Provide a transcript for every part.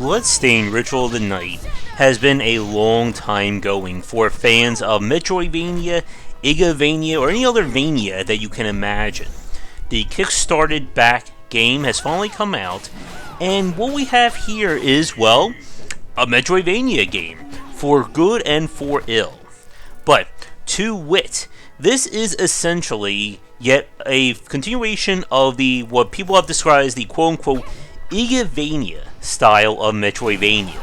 Bloodstained Ritual of the Night has been a long time going for fans of Metroidvania, Igavania, or any other Vania that you can imagine. The kickstarted back game has finally come out, and what we have here is, well, a Metroidvania game, for good and for ill. But, to wit, this is essentially yet a continuation of the what people have described as the quote-unquote Igavania style of Metroidvania.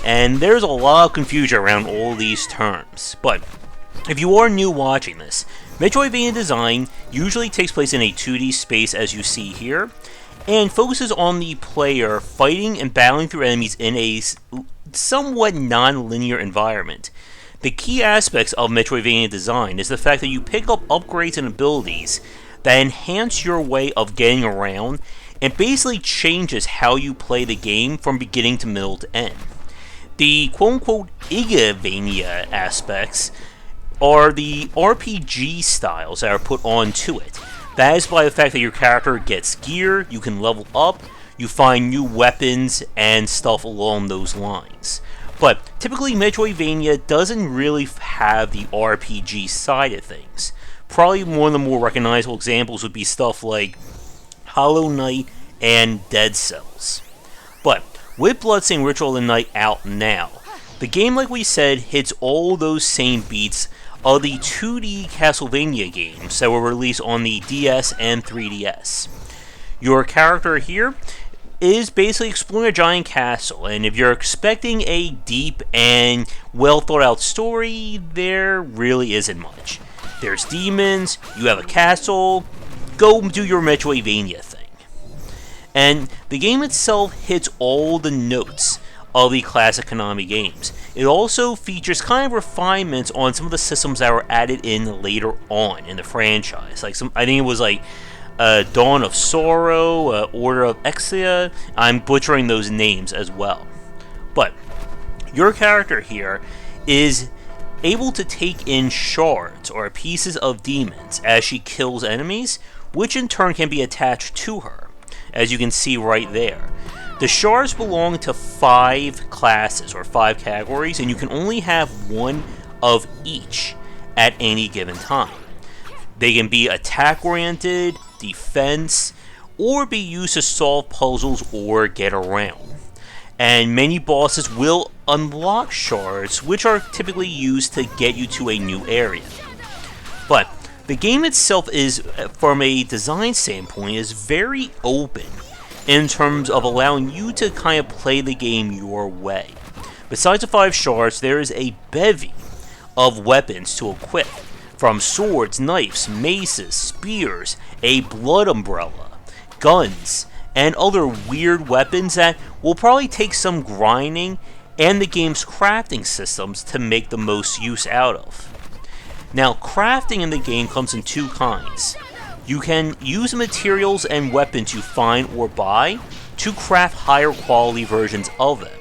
And there's a lot of confusion around all these terms. But if you are new watching this, Metroidvania design usually takes place in a 2D space as you see here, and focuses on the player fighting and battling through enemies in a somewhat non-linear environment. The key aspects of Metroidvania design is the fact that you pick up upgrades and abilities that enhance your way of getting around and basically changes how you play the game from beginning to middle to end. The quote-unquote Igavania aspects are the RPG styles that are put onto it. That is by the fact that your character gets gear, you can level up, you find new weapons, and stuff along those lines. But typically Metroidvania doesn't really have the RPG side of things. Probably one of the more recognizable examples would be stuff like Hollow Knight and Dead Cells. But with Bloodstained Ritual of the Night out now, the game, like we said, hits all those same beats of the 2D Castlevania games that were released on the DS and 3DS. Your character here is basically exploring a giant castle, and if you're expecting a deep and well thought out story, there really isn't much. There's demons, you have a castle, go do your Metroidvania thing. And the game itself hits all the notes of the classic Konami games. It also features kind of refinements on some of the systems that were added in later on in the franchise. Like I think it was like Dawn of Sorrow, Order of Exia. I'm butchering those names as well. But your character here is able to take in shards or pieces of demons as she kills enemies, which in turn can be attached to her, as you can see right there. The shards belong to 5 classes or 5 categories, and you can only have one of each at any given time. They can be attack-oriented, defense, or be used to solve puzzles or get around. And many bosses will unlock shards, which are typically used to get you to a new area. But the game itself is, from a design standpoint, is very open in terms of allowing you to kind of play the game your way. Besides the 5 shards, there is a bevy of weapons to equip, from swords, knives, maces, spears, a blood umbrella, guns, and other weird weapons that will probably take some grinding and the game's crafting systems to make the most use out of. Now, crafting in the game comes in 2 kinds. You can use materials and weapons you find or buy to craft higher quality versions of them,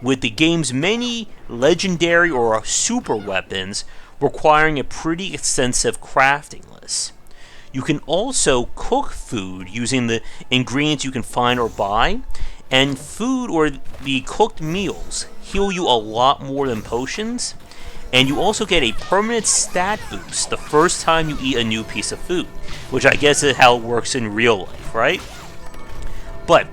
with the game's many legendary or super weapons requiring a pretty extensive crafting list. You can also cook food using the ingredients you can find or buy, and food or the cooked meals heal you a lot more than potions, and you also get a permanent stat boost the first time you eat a new piece of food, which I guess is how it works in real life, right? But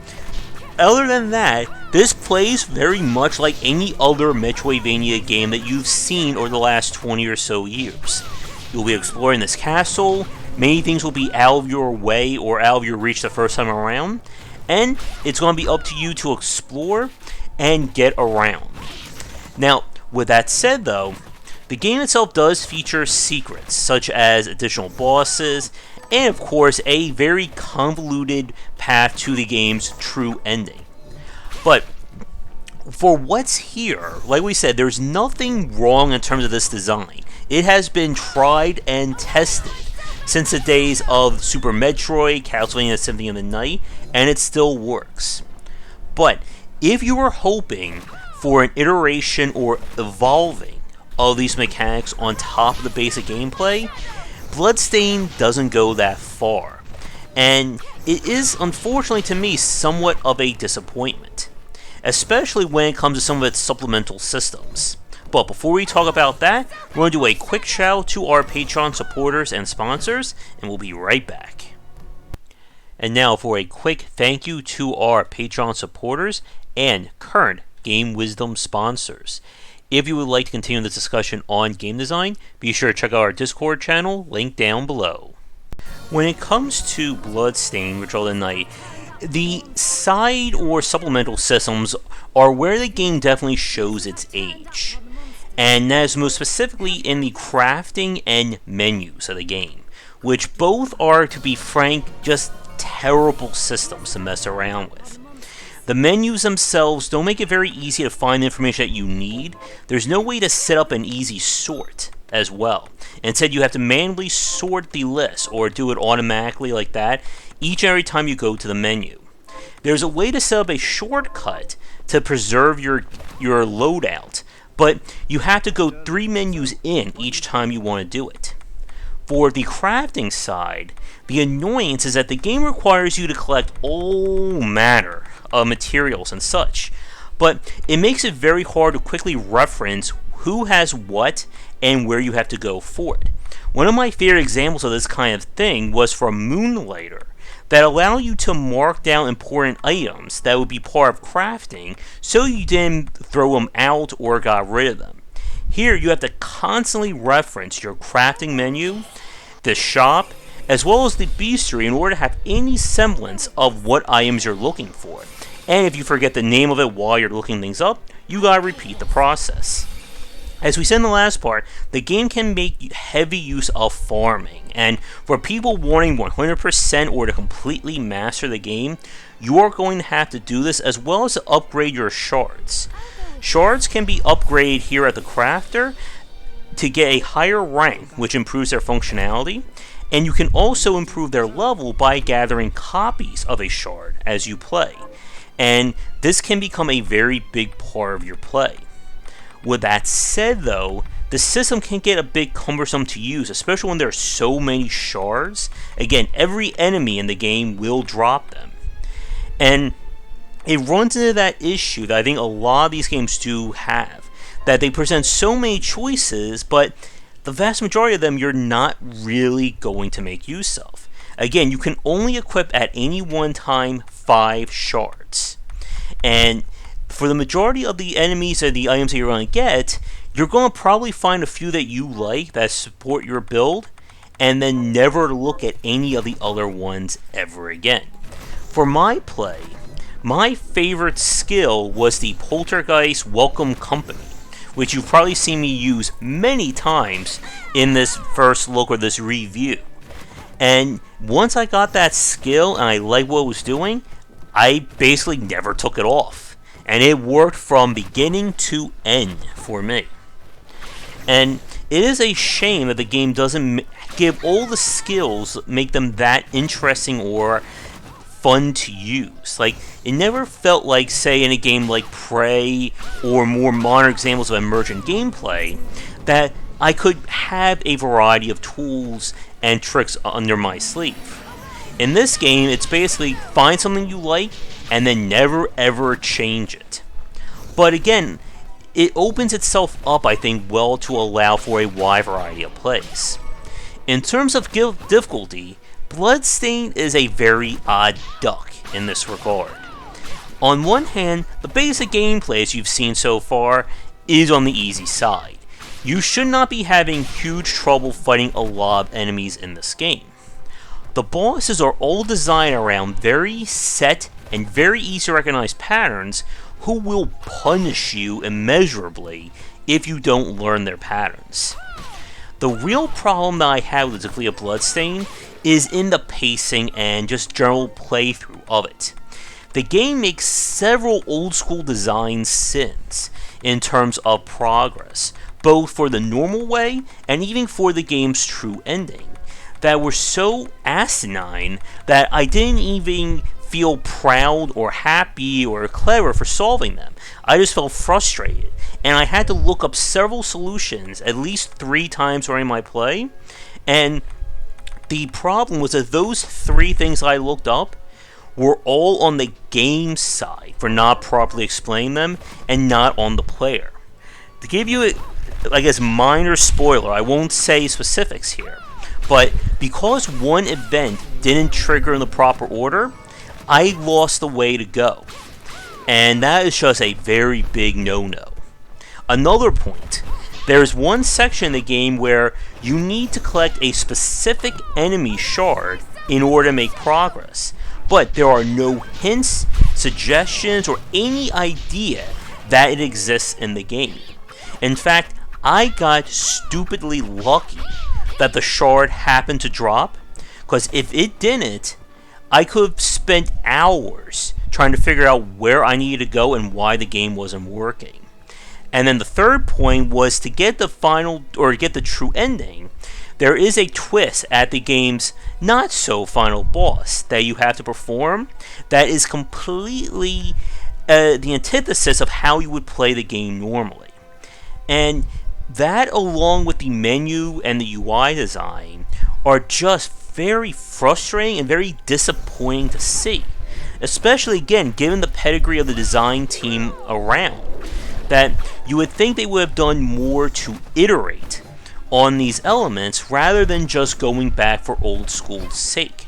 other than that, this plays very much like any other Metroidvania game that you've seen over the last 20 or so years. You'll be exploring this castle, many things will be out of your way or out of your reach the first time around, and it's going to be up to you to explore and get around. Now, with that said though, the game itself does feature secrets, such as additional bosses, and of course a very convoluted path to the game's true ending. But for what's here, like we said, there's nothing wrong in terms of this design. It has been tried and tested since the days of Super Metroid, Castlevania Symphony of the Night, and it still works. But if you were hoping for an iteration or evolving of these mechanics on top of the basic gameplay, Bloodstained doesn't go that far, and it is, unfortunately to me, somewhat of a disappointment. especially when it comes to some of its supplemental systems. But before we talk about that, we're going to do a quick shout out to our Patreon supporters and sponsors, and we'll be right back. And now for a quick thank you to our Patreon supporters and current Game Wisdom sponsors. If you would like to continue this discussion on game design, be sure to check out our Discord channel, linked down below. When it comes to Bloodstained Ritual of the Night, the side or supplemental systems are where the game definitely shows its age. And that is most specifically in the crafting and menus of the game, which both are, to be frank, just terrible systems to mess around with. The menus themselves don't make it very easy to find the information that you need. There's no way to set up an easy sort as well. Instead, you have to manually sort the list or do it automatically like that each and every time you go to the menu. There's a way to set up a shortcut to preserve your loadout, but you have to go 3 menus in each time you want to do it. For the crafting side, the annoyance is that the game requires you to collect all manner of materials and such, but it makes it very hard to quickly reference who has what and where you have to go for it. One of my favorite examples of this kind of thing was from Moonlighter, that allow you to mark down important items that would be part of crafting so you didn't throw them out or got rid of them. Here you have to constantly reference your crafting menu, the shop, as well as the bestiary in order to have any semblance of what items you're looking for. And if you forget the name of it while you're looking things up, you gotta repeat the process. As we said in the last part, the game can make heavy use of farming, and for people wanting 100% or to completely master the game, you are going to have to do this as well as to upgrade your shards. Shards can be upgraded here at the crafter to get a higher rank, which improves their functionality, and you can also improve their level by gathering copies of a shard as you play. And this can become a very big part of your play. With that said though, the system can get a bit cumbersome to use, especially when there are so many shards. Again, every enemy in the game will drop them. And it runs into that issue that I think a lot of these games do have, that they present so many choices, but the vast majority of them you're not really going to make use of. Again, you can only equip at any one time 5 shards. And for the majority of the enemies and the items that you're going to get, you're going to probably find a few that you like that support your build, and then never look at any of the other ones ever again. For my play, my favorite skill was the Poltergeist Welcome Company, which you've probably seen me use many times in this first look or this review. And once I got that skill and I liked what it was doing, I basically never took it off. And it worked from beginning to end for me. And it is a shame that the game doesn't give all the skills, make them that interesting or fun to use. Like, it never felt like, say, in a game like Prey or more modern examples of emergent gameplay, that I could have a variety of tools and tricks under my sleeve. In this game, it's basically find something you like and then never ever change it. But again, it opens itself up, I think, well to allow for a wide variety of plays. In terms of difficulty, Bloodstained is a very odd duck in this regard. On one hand, the basic gameplay as you've seen so far is on the easy side. You should not be having huge trouble fighting a lot of enemies in this game. The bosses are all designed around very set and very easy to recognize patterns who will punish you immeasurably if you don't learn their patterns. The real problem that I have with the difficulty of Bloodstained is in the pacing and just general playthrough of it. The game makes several old school design sins in terms of progress, both for the normal way and even for the game's true ending, that were so asinine that I didn't even feel proud or happy or clever for solving them. I just felt frustrated, and I had to look up several solutions at least 3 times during my play, and the problem was that those 3 things I looked up were all on the game side for not properly explaining them and not on the player. To give you a, I guess, minor spoiler, I won't say specifics here, but because one event didn't trigger in the proper order, I lost the way to go. And that is just a very big no-no. Another point, there's one section in the game where you need to collect a specific enemy shard in order to make progress, but there are no hints, suggestions, or any idea that it exists in the game. In fact, I got stupidly lucky that the shard happened to drop, because if it didn't, I could have spent hours trying to figure out where I needed to go and why the game wasn't working. And then the third point was to get the final, or get the true ending, there is a twist at the game's not so final boss that you have to perform that is completely the antithesis of how you would play the game normally. And that, along with the menu and the UI design, are just very frustrating and very disappointing to see. Especially, again, given the pedigree of the design team around. That you would think they would have done more to iterate on these elements rather than just going back for old school's sake.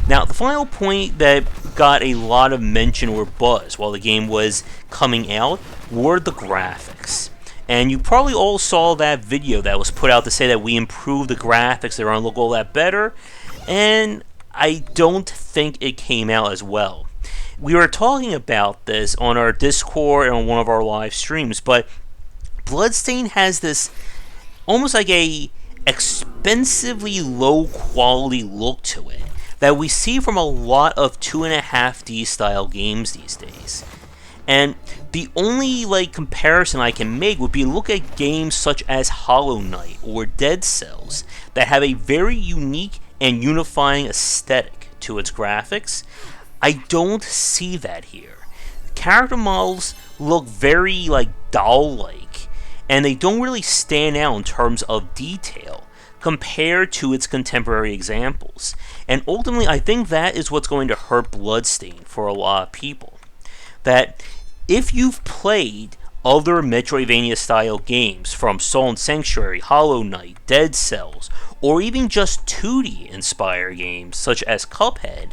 Now, the final point that got a lot of mention or buzz while the game was coming out were the graphics. And you probably all saw that video that was put out to say that we improved the graphics, they're going to look all that better, and I don't think it came out as well. We were talking about this on our Discord and on one of our live streams, but Bloodstained has this almost like a expensively low quality look to it that we see from a lot of 2.5D style games these days. And the only comparison I can make would be look at games such as Hollow Knight or Dead Cells that have a very unique and unifying aesthetic to its graphics. I don't see that here. Character models look very doll-like, and they don't really stand out in terms of detail compared to its contemporary examples. And ultimately, I think that is what's going to hurt Bloodstained for a lot of people. That if you've played other Metroidvania-style games from Soul and Sanctuary, Hollow Knight, Dead Cells, or even just 2D-inspired games such as Cuphead,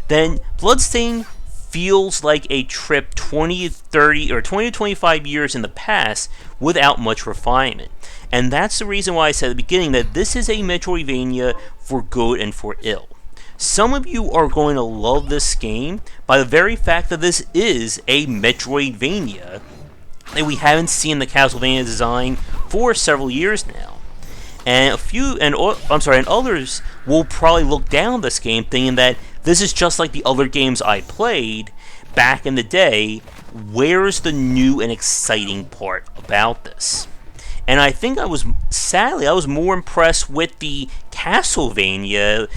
then Bloodstained feels like a trip 20 to 25 years in the past without much refinement. And that's the reason why I said at the beginning that this is a Metroidvania for good and for ill. Some of you are going to love this game by the very fact that this is a Metroidvania that we haven't seen the Castlevania design for several years now. And others will probably look down this game thinking that this is just like the other games I played back in the day. Where's the new and exciting part about this? And I think I was more impressed with the Castlevania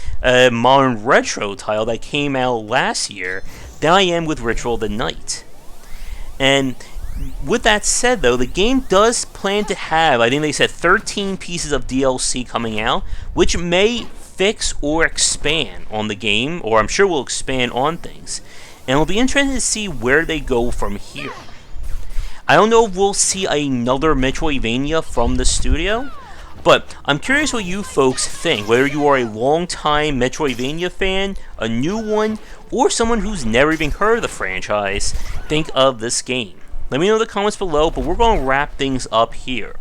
modern retro title that came out last year than I am with Ritual of the Night. And with that said, though, the game does plan to have, I think they said 13 pieces of DLC coming out, which may fix or expand on the game, or I'm sure will expand on things. And it'll be interesting to see where they go from here. I don't know if we'll see another Metroidvania from the studio, but I'm curious what you folks think, whether you are a long-time Metroidvania fan, a new one, or someone who's never even heard of the franchise, think of this game. Let me know in the comments below, but we're going to wrap things up here.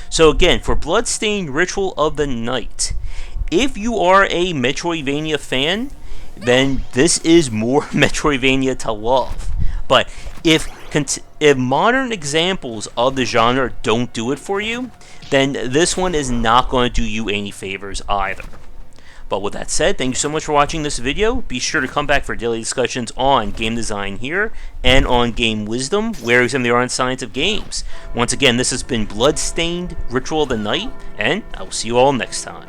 So again, for Bloodstained Ritual of the Night, if you are a Metroidvania fan, then this is more Metroidvania to love. But if modern examples of the genre don't do it for you, then this one is not going to do you any favors either. But with that said, thank you so much for watching this video. Be sure to come back for daily discussions on game design here and on game wisdom, where we examine the art and science of games. Once again, this has been Bloodstained Ritual of the Night, and I will see you all next time.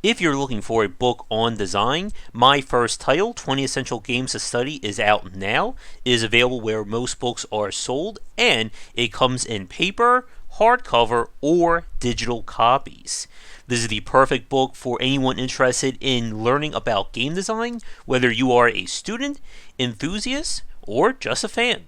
If you're looking for a book on design, my first title, 20 Essential Games to Study, is out now. It is available where most books are sold, and it comes in paper, hardcover, or digital copies. This is the perfect book for anyone interested in learning about game design, whether you are a student, enthusiast, or just a fan.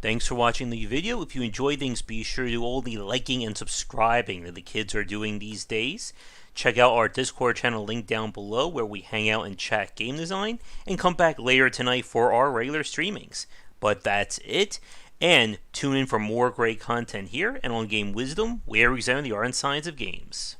Thanks for watching the video. If you enjoyed things, be sure to do all the liking and subscribing that the kids are doing these days. Check out our Discord channel link down below where we hang out and chat game design, and come back later tonight for our regular streamings. But that's it, and tune in for more great content here and on Game Wisdom, where we examine the art and science of games.